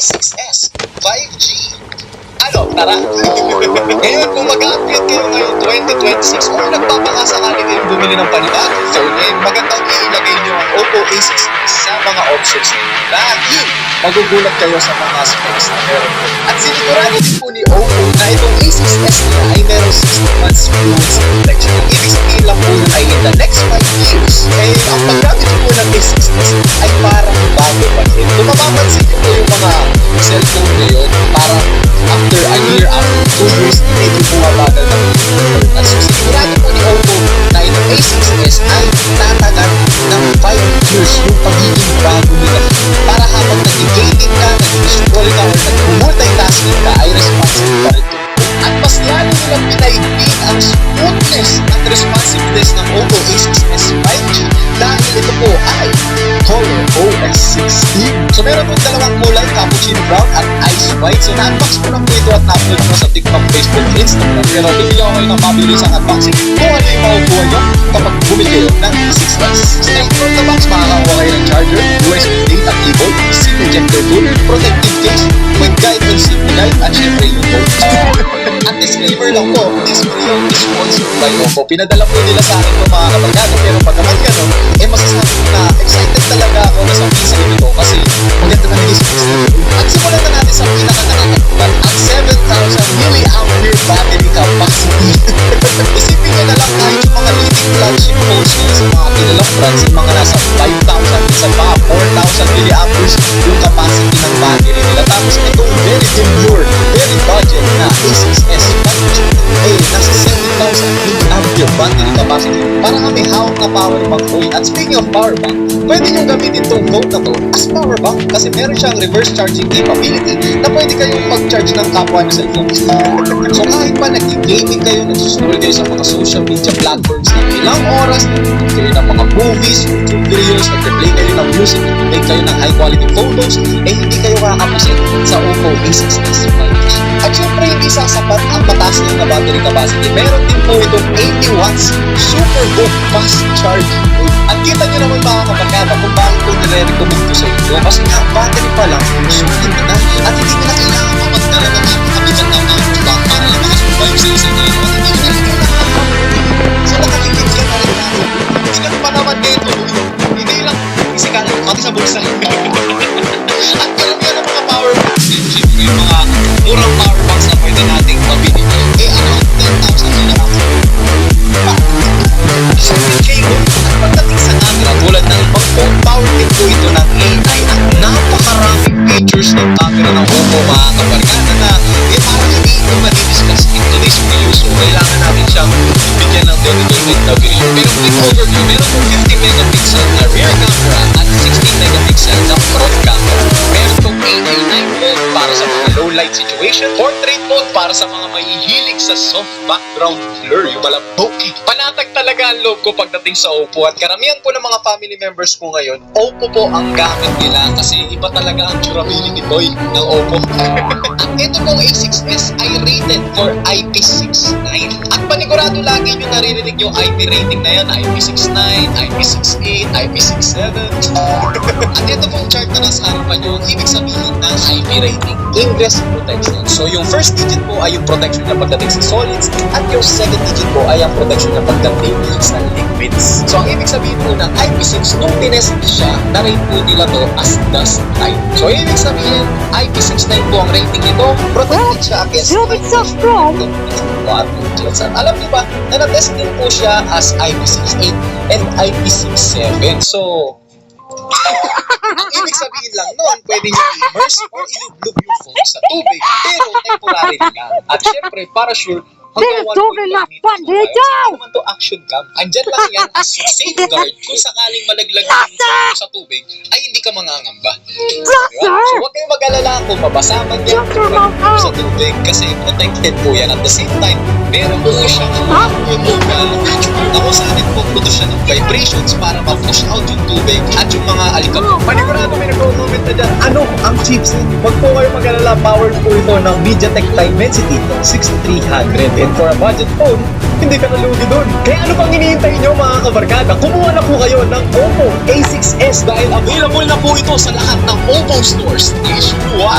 A6s 5G. Ano, tara. Ngayon, kung mag-upgrade kayo ngayong 2026 or nagpapakasakali kayong bumili ng panibagong phone, magandang ilagay nyo ang Oppo A6s sa mga options ninyo. Dahil magugulat kayo sa mga specs na meron po. At sinigurado din po ni Oppo na itong A6s nila ay meron 60 months fluence protection. Ibig sabihin lang po yun ay in the next 5 years, ang paggamit po ng A6s ay parang bago pa rin. Kung mapapansin nyo po yung mga cellphone ngayon, parang after a year, after 2 years, medyo bumabagal na po. At sigurado po ni Oppo na itong A6s ay tatagal ng 5 years yung pagiging bago nila. Para habang nag-gaming ka, nag-scroll ka, or nag-multitasking ka, ay responsive pa rin ito. At mas lalo nilang pinaigpin ang smoothness at responsiveness ng Oppo A6s 5G dahil ito po ay Color OS 16. So meron pong dalawang kulay, cappuccino brown at ice white. So na-unbox ko lang po ito at na-upload ko sa TikTok, Facebook, Instagram. Pero bibigyan ko kayo ng mabilis ang unboxing kung ano yung makukuha nyo kapag bumili kayo ng A6s. Straight from the box, makakakuha kayo ng charger, USB data cable, SIM ejector tool, protective case, quick guide and SIM guide, at syempre yung phone. At disclaimer lang po, this video is sponsored by Oppo. Pinadala po nila sa akin ng mga kabarkada, pero pag naman gano'n, masasabi ko na excited talaga ako na sabihin sa inyo kasi maganda na naging specs nito. At simulan na natin sa pinaka-nakakatupan ang 7,000 mAh battery capacity. Isipin nyo na lang kahit yung mga leading flagship phones nila sa mga kilalang brands, yung mga nasa 5,000, isa pa 4,000 mAh yung capacity ng battery nila. Tapos itong very demure, very budget na A6s 5G nasa 7,000 mAh battery capacity para kami hawak na power bank po. At speaking of power bank, pwede nyo gamitin itong phone na to as power bank kasi meron siyang reverse charging capability na pwede kayong mag-charge ng kapwa ng cellphone. So kahit pa nag-gaming kayo, nagsusunod kayo sa mga social media platforms ng ilang oras, nag-play kayo ng mga movies, YouTube videos, nag-play kayo ng music, nag-take kayo ng high quality photos, hindi kayo kakapusin sa Oppo A6s 5G. At syempre hindi sasapat ang mataas na battery capacity. Meron din po itong 80 watts super good fast charge. At kita nyo naman mga kabarkada kung bakit ko nire-recommend ko sa inyo. Kasi nga, battery pa lang, sulit na. At hindi nila kailangan mo magdala ng napakabigat ng powerbank para lang makasurvive sa isang ngayon. At hindi nila kailangan. So nakalilig ka na rin natin. Sikat pa naman nito. Hindi lang isikalan, pati sa bulsa. At karamihan ng mga powerbanks din, siyempre yung mga murang powerbanks na pwede nating mabili. Around 10,000 na lang. So, cable, at pagdating sa camera, tulad ng ibang phone, power din po ito ng AI at napakaraming features ng camera ng Oppo mga kabarkada na parang hindi ito madidiscuss in today's video. So, kailangan natin siyang bigyan ng dedicated na video. Pero quick overview, meron po 50 megapixel na rear camera at 16 megapixel na front camera. Meron po AI night mode para sa mga low light situation, portrait mode para sa mga mahihilig sa soft background blur, yung malambok. Panatag talaga ang loob ko pagdating sa Oppo at karamihan po ng mga family members ko ngayon, Oppo po ang gamit nila kasi iba talaga ang durability boy ng Oppo. At ito pong A6s ay rated for IP69 at panigurado lagi nyo naririnig yung IP rating na yan, IP69, IP68, IP67. At ito pong chart na nasa harapan nyo, ibig sabihin ng IP rating, ingress protection. So yung first digit po ay yung protection na pagdating sa solids at yung second digit po ay ang protection na pagdating sa liquids. So ang ibig sabihin po ng IP6, nung tinest siya, na-rate po nila to as dust type. So ibig sabihin, IP69 po ang rating nito, protected siya against at alam niyo ba na na-test din po siya as IP68 and IP67. So ang ibig sabihin lang noon, pwede nyo i-immerse or ilublob yung phone sa tubig, pero temporary lang. At syempre, para sure, hanggang 1.5 meters naman to action cam. Andyan lang yan as safeguard kung sakaling malaglag yung sa tubig, ay hindi ka mangangamba. Diba? So huwag kayong mag-alala kung mabasa man yan sa tubig kasi protected po yan. At the same time, meron po siyang yung local feature na kung saan nagpo-produce siya ng vibrations para ma-push out yung tubig at yung mga alikabok. Panigurado may nag-comment na dyan, ano ang chipset? Huwag po kayo mag-alala, power po ito ng MediaTek Dimensity 6300. And for a budget phone, hindi ka nalugi dun. Kaya ano pang hinihintay nyo mga kabarkada? Kumuha na po kayo ng Oppo A6s dahil available na po ito sa lahat ng Oppo stores nationwide.